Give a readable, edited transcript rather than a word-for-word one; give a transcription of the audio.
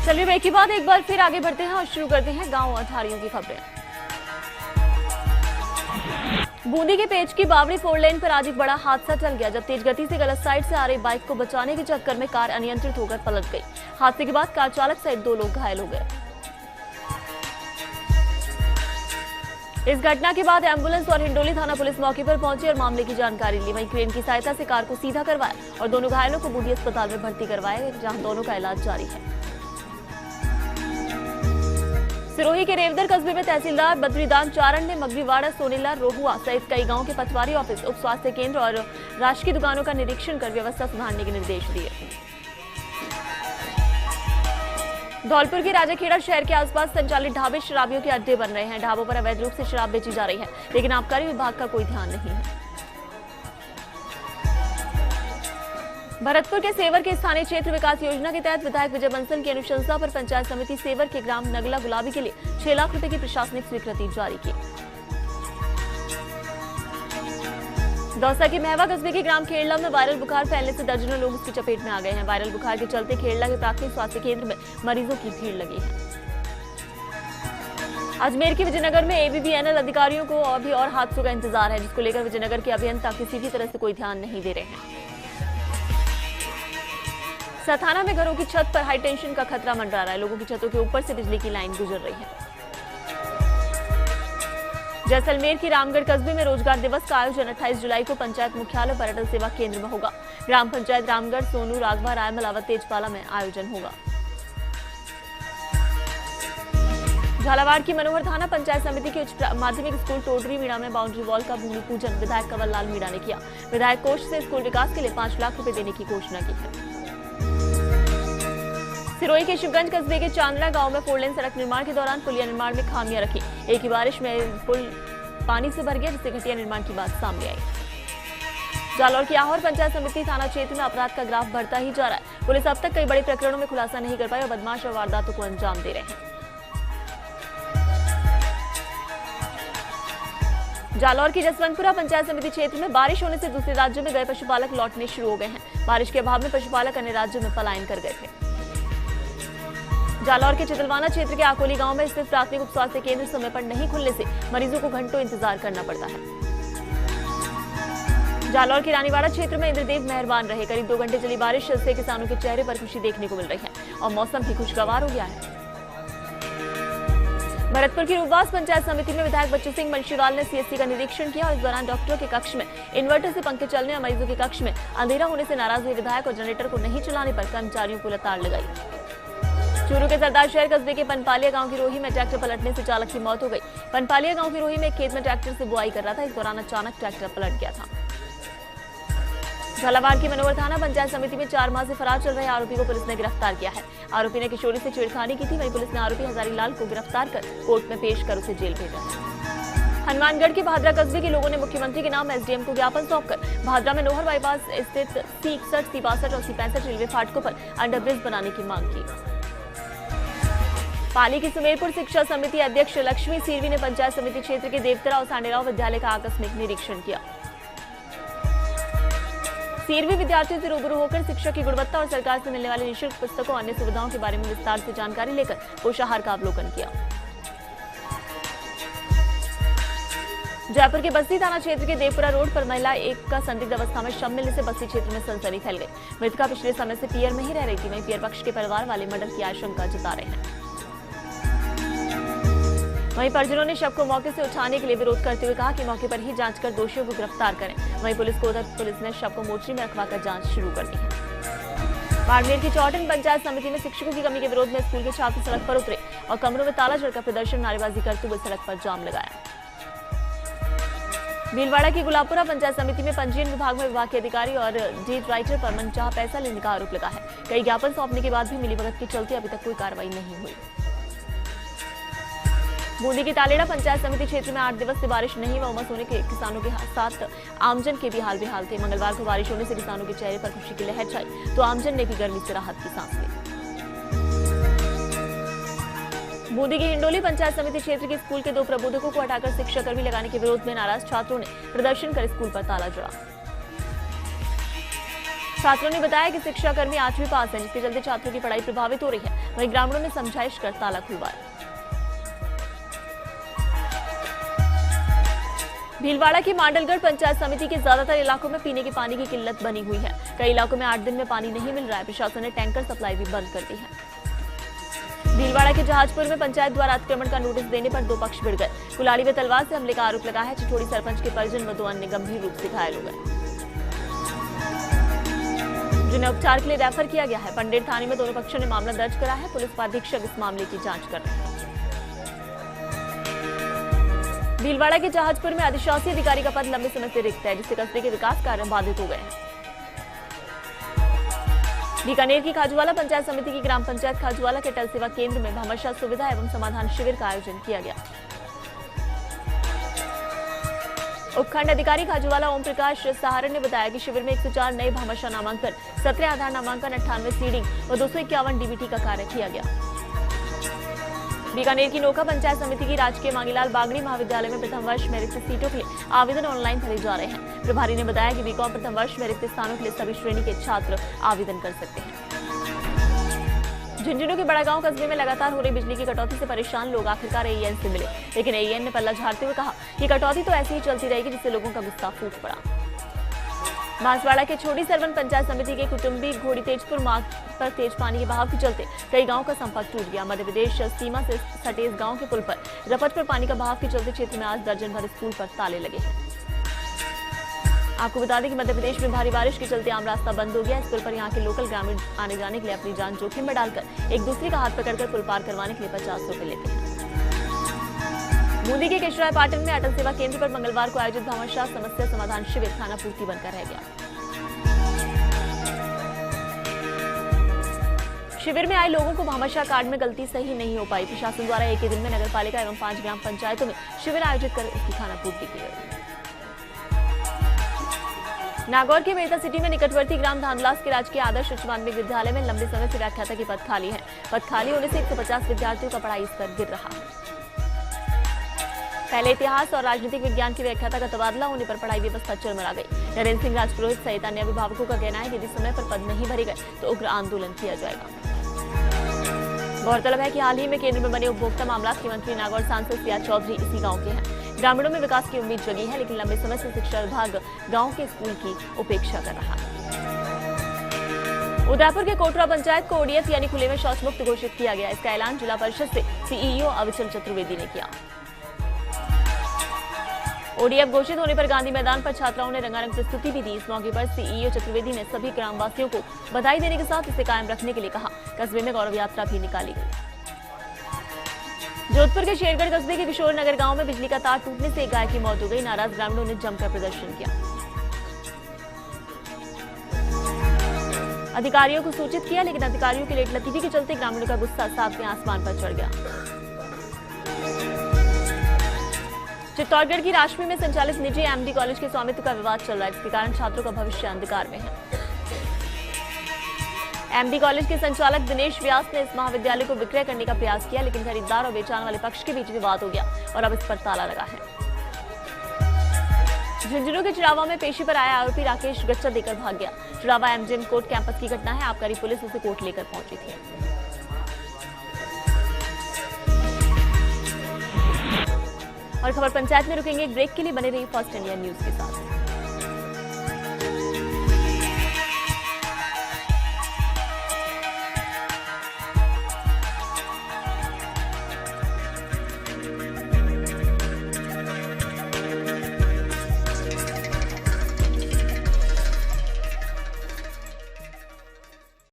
चलिए ब्रेक के बाद एक बार फिर आगे बढ़ते हैं और शुरू करते हैं गांव और धारियों की खबरें। बूंदी के पेच की बावड़ी 4 लेन पर आज एक बड़ा हादसा टल गया जब तेज गति से गलत साइड से आ रही बाइक को बचाने के चक्कर में कार अनियंत्रित होकर पलट गई। हादसे के बाद कार चालक सहित 2 लोग घायल हो गए। इस घटना के बाद एम्बुलेंस और हिंडोली थाना पुलिस मौके पर पहुंची और मामले की जानकारी ली। वहीं क्रेन की सहायता से कार को सीधा करवाया और दोनों घायलों को बूंदी अस्पताल में भर्ती करवाया, जहां दोनों का इलाज जारी है। सिरोही के रेवदर कस्बे में तहसीलदार बद्रीदान चारण ने मगरीवाड़ा, सोनीला, रोहुआ सहित कई गांवों के पटवारी ऑफिस, उप स्वास्थ्य केंद्र और राशन की दुकानों का निरीक्षण कर व्यवस्था सुधारने के निर्देश दिए। धौलपुर के राजाखेड़ा शहर के आसपास संचालित ढाबे शराबियों के अड्डे बन रहे हैं। ढाबों पर अवैध रूप से शराब बेची जा रही है, लेकिन आबकारी विभाग का कोई ध्यान नहीं है। भरतपुर के सेवर के स्थानीय क्षेत्र विकास योजना के तहत विधायक विजय बंसल की अनुशंसा पर पंचायत समिति सेवर के ग्राम नगला गुलाबी के लिए 6 लाख रुपए की प्रशासनिक स्वीकृति जारी की। दौसा के महवा कस्बे के ग्राम खेड़ला में वायरल बुखार फैलने से दर्जनों लोग उसकी चपेट में आ गए हैं। वायरल बुखार के चलते खेड़ला के प्राथमिक स्वास्थ्य केंद्र में मरीजों की भीड़ लगी है। अजमेर के विजयनगर में एबीवीएनएल अधिकारियों को अभी और हादसों का इंतजार है, जिसको लेकर विजयनगर के अभियंता किसी भी तरह से कोई ध्यान नहीं दे रहे हैं। सथाना में घरों की छत पर हाई टेंशन का खतरा मंडरा रहा है। लोगों की छतों के ऊपर से बिजली की लाइन गुजर रही है। जैसलमेर की रामगढ़ कस्बे में रोजगार दिवस का आयोजन 28 जुलाई को पंचायत मुख्यालय पर्यटन सेवा केंद्र में होगा। ग्राम पंचायत रामगढ़, सोनू, राघवा, रायमल, अवध, तेजपाला में आयोजन होगा। झालावाड़ की मनोहर थाना पंचायत समिति के उच्च माध्यमिक स्कूल टोडरी मीणा में बाउंड्री वॉल का भूमि पूजन विधायक कंवर लाल मीणा ने किया। विधायक कोष से स्कूल विकास के लिए 5 लाख रुपए देने की घोषणा की है। सिरोही के शिवगंज कस्बे के चांदड़ा गांव में 4 लेन सड़क निर्माण के दौरान पुलिया निर्माण में खामियां रखी। एक ही बारिश में पुल पानी से भर गया, जिससे घटिया निर्माण की बात सामने आई। जालौर की आहोर पंचायत समिति थाना क्षेत्र में अपराध का ग्राफ बढ़ता ही जा रहा है। पुलिस अब तक कई बड़े प्रकरणों में खुलासा नहीं कर पाई और बदमाश और वारदातों को अंजाम दे रहे हैं। जालौर की जसवंतपुरा पंचायत समिति क्षेत्र में बारिश होने से दूसरे राज्यों में गए पशुपालक लौटने शुरू हो गए हैं। बारिश के अभाव में पशुपालक अन्य राज्यों में पलायन कर गए थे। जालौर के चितलवाना क्षेत्र के आकोली गांव में स्थित प्राथमिक उप स्वास्थ्य केंद्र समय पर नहीं खुलने से मरीजों को घंटों इंतजार करना पड़ता है। जालौर के रानीवाड़ा क्षेत्र में इंद्रदेव मेहरबान रहे। करीब 2 घंटे चली बारिश से किसानों के चेहरे पर खुशी देखने को मिल रही है और मौसम भी खुशगवार हो गया है। भरतपुर की रूपवास पंचायत समिति में विधायक बच्चू सिंह बंशीवाल ने सीएससी का निरीक्षण किया और इस दौरान डॉक्टरों के कक्ष में इन्वर्टर से पंखे चलने और मरीजों के कक्ष में अंधेरा होने से नाराज हुए विधायक और जनरेटर को नहीं चलाने पर कर्मचारियों को लताड़ लगाई। चूरू के सरदार शहर कस्बे के पनपालिया गांव की रोही में ट्रैक्टर पलटने से चालक की मौत हो गई। पनपालिया गांव की रोही में एक खेत में ट्रैक्टर से बुआई कर रहा था। इस दौरान अचानक ट्रैक्टर पलट गया था। झालावाड़ की मनोहर थाना पंचायत समिति में 4 माह से फरार चल रहे आरोपी को पुलिस ने गिरफ्तार किया है। आरोपी ने किशोरी से छेड़खानी की थी। वहीं पुलिस ने आरोपी हजारीलाल को गिरफ्तार कर कोर्ट में पेश कर उसे जेल भेजा है। हनुमानगढ़ के भादरा कस्बे के लोगों ने मुख्यमंत्री के नाम एसडीएम को ज्ञापन सौंपकर भादरा में नोहर बाईपास स्थित C61, C62 और C65 रेलवे फाटकों पर अंडरब्रिज बनाने की मांग की। पाली की सुमेरपुर शिक्षा समिति अध्यक्ष लक्ष्मी सीरवी ने पंचायत समिति क्षेत्र के देवतरा और सांडेराव विद्यालय का आकस्मिक निरीक्षण किया। सीरवी विद्यार्थियों से रूबरू होकर शिक्षा की गुणवत्ता और सरकार से मिलने वाली निःशुल्क पुस्तकों और अन्य सुविधाओं के बारे में विस्तार से जानकारी लेकर पोषाहार का अवलोकन किया। जयपुर के बस्ती थाना क्षेत्र के देवपुरा रोड पर महिला एक का संदिग्ध अवस्था में शव मिलने से बस्ती क्षेत्र में सनसनी फैल गई। मृतका पिछले समय से पियर में ही रह रही थी। वहीं पियर पक्ष के परिवार वाले मर्डर की आशंका जता रहे हैं। वहीं परिजनों ने शव को मौके से उठाने के लिए विरोध करते हुए कहा कि मौके पर ही जांच कर दोषियों को गिरफ्तार करें। वहीं पुलिस ने शव को मोर्चरी में रखवाकर जांच शुरू कर दी है। बाड़मेर की चौटन पंचायत समिति में शिक्षकों की कमी के विरोध में स्कूल के छात्र सड़क पर उतरे और कमरों में ताला जड़कर प्रदर्शन, नारेबाजी करते हुए सड़क पर जाम लगाया। भीलवाड़ा की गुलाबपुरा पंचायत समिति में पंजीयन विभाग में विभाग के अधिकारी और डेट राइटर पर मनचाहा पैसा लेने का आरोप लगा है। कई ज्ञापन सौंपने के बाद भी मिलीभगत के चलते अभी तक कोई कार्रवाई नहीं हुई। बूंदी की तालेड़ा पंचायत समिति क्षेत्र में 8 दिवस से बारिश नहीं व उमस होने के किसानों के साथ आमजन के भी हाल बेहाल थे। मंगलवार को बारिश होने से किसानों के चेहरे पर खुशी की लहर छाई तो आमजन ने भी गर्मी से राहत की सांस ली। बूंदी की हिंडोली पंचायत समिति क्षेत्र के स्कूल के 2 प्रबोधकों को हटाकर शिक्षाकर्मी लगाने के विरोध में नाराज छात्रों ने प्रदर्शन कर स्कूल पर ताला जड़ा। छात्रों ने बताया कि शिक्षाकर्मी 8वीं पास है, जिसके चलते छात्रों की पढ़ाई प्रभावित हो रही है। वहीं ग्रामीणों ने समझाइश कर ताला खुलवाया। भीलवाड़ा की मांडलगढ़ पंचायत समिति के ज्यादातर इलाकों में पीने के पानी की किल्लत बनी हुई है। कई इलाकों में 8 दिन में पानी नहीं मिल रहा है। प्रशासन ने टैंकर सप्लाई भी बंद कर दी है। भीलवाड़ा के जहाजपुर में पंचायत द्वारा अतिक्रमण का नोटिस देने पर 2 पक्ष भिड़ गए। कुलाड़ी में तलवार से हमले का आरोप लगा है। चिठोड़ी सरपंच के परिजन व 2 अन्य गंभीर रूप से घायल हो गए, जिन्हें उपचार के लिए रेफर किया गया है। पंडेर थाने में दोनों पक्षों ने मामला दर्ज करा है। पुलिस अधीक्षक इस मामले की जांच कर रहे हैं। भीलवाड़ा के जहाजपुर में अधिशासी अधिकारी का पद लंबे समय से रिक्त है, जिससे कस्बे के विकास कार्य बाधित हो गए हैं। बीकानेर की खाजूवाला पंचायत समिति की ग्राम पंचायत खाजूवाला के टल सेवा केंद्र में भामाशाह सुविधा एवं समाधान शिविर का आयोजन किया गया। उपखंड अधिकारी खाजूवाला ओम प्रकाश सहारण ने बताया कि शिविर में 104 नए भामाशाह नामांकन, 17 आधार नामांकन, 98 सीडिंग व 251 डीबीटी का कार्य किया गया। बीकानेर की नोखा पंचायत समिति की राजकीय मांगीलाल बागड़ी महाविद्यालय में प्रथम वर्ष में रिक्त सीटों के लिए आवेदन ऑनलाइन भरे जा रहे हैं। प्रभारी ने बताया कि बीकॉम प्रथम वर्ष में रिक्त स्थानों के लिए सभी श्रेणी के छात्र आवेदन कर सकते हैं। झुंझुनू के बड़ागांव कस्बे में लगातार हो रही बिजली की कटौती से परेशान लोग आखिरकार एईएन से मिले, लेकिन एईएन ने पल्ला झाड़ते हुए कहा कि कटौती तो ऐसे ही चलती रहेगी, जिससे लोगों का गुस्सा फूट पड़ा। बांसवाड़ा के छोटी सरवन पंचायत समिति के कुटुंबी घोड़ी तेजपुर मार्ग पर तेज पानी के बहाव के चलते कई गांवों का संपर्क टूट गया। मध्य प्रदेश सीमा से सटे इस गांव के पुल पर रपट पर पानी का बहाव के चलते क्षेत्र में आज दर्जन भर स्कूल पर ताले लगे हैं। आपको बता दें कि मध्य प्रदेश में भारी बारिश के चलते आम रास्ता बंद हो गया। इस पुल पर यहाँ के लोकल ग्रामीण आने जाने के लिए अपनी जान जोखिम में डालकर एक दूसरे का हाथ पकड़कर पुल पार करवाने के लिए 50 रुपए लेते हैं। बूंदी के केशराय पाटन में अटल सेवा केंद्र पर मंगलवार को आयोजित भामाशाह समस्या समाधान शिविर खाना पूर्ति बनकर रह गया। शिविर में आए लोगों को भामाशाह कार्ड में गलती सही नहीं हो पाई। प्रशासन द्वारा एक ही दिन में नगर पालिका एवं 5 ग्राम पंचायतों में शिविर आयोजित कर उसकी खाना पूर्ति की गई। नागौर के मेहता सिटी में निकटवर्ती ग्राम धानलास के राजकीय आदर्श उच्च माध्यमिक विद्यालय में लंबे समय से व्याख्याता की पद खाली है। पद खाली होने से 150 विद्यार्थियों का पढ़ाई स्तर गिर रहा है। पहले इतिहास और राजनीतिक विज्ञान की व्याख्याता का तबादला होने पर पढ़ाई व्यवस्था चरमरा गई। नरेंद्र सिंह राजपुरोहित सहित अन्य अभिभावकों का कहना है कि यदि समय पर पद नहीं भरे गए तो उग्र आंदोलन किया जाएगा। गौरतलब है कि हाल ही में केंद्र में बने उपभोक्ता मामलात के मंत्री नागौर सांसद सिया चौधरी इसी गांव के हैं। ग्रामीणों में विकास की उम्मीद जगी है, लेकिन लंबे समय से शिक्षा विभाग गांव के स्कूल की उपेक्षा कर रहा है। उदयपुर के कोटरा पंचायत को ओडीएफ यानी खुले में शौच मुक्त घोषित किया गया। इसका ऐलान जिला परिषद से सीईओ अविचल चतुर्वेदी ने किया। ओडीएफ घोषित होने पर गांधी मैदान पर छात्राओं ने रंगारंग प्रस्तुति भी दी। इस मौके पर सीईओ चतुर्वेदी ने सभी ग्रामवासियों को बधाई देने के साथ इसे कायम रखने के लिए कहा। कस्बे में गौरव यात्रा भी निकाली गई। जोधपुर के शेरगढ़ कस्बे के किशोर नगर गांव में बिजली का तार टूटने से एक गाय की मौत हो गई। नाराज ग्रामीणों ने जमकर प्रदर्शन किया। अधिकारियों को सूचित किया, लेकिन अधिकारियों की लेट लतीफी के चलते ग्रामीणों का गुस्सा सातवें आसमान पर चढ़ गया। चित्तौड़गढ़ की राशमी में संचालित निजी एमडी कॉलेज के स्वामित्व का विवाद चल रहा है, जिसके कारण छात्रों का भविष्य अंधकार में है। एमडी कॉलेज के संचालक दिनेश व्यास ने इस महाविद्यालय को विक्रय करने का प्रयास किया, लेकिन खरीदार और बेचने वाले पक्ष के बीच विवाद हो गया और अब इस पर ताला लगा है। झुंझुनू के चिड़ावा में पेशी पर आया आरोपी राकेश गच्चा देकर भाग गया। चिड़ावा एमजीएम कोर्ट कैंपस की घटना है। आबकारी पुलिस उसे कोर्ट लेकर पहुंची थी। और खबर पंचायत में रुकेंगे एक ब्रेक के लिए, बने रही फर्स्ट इंडिया न्यूज के साथ।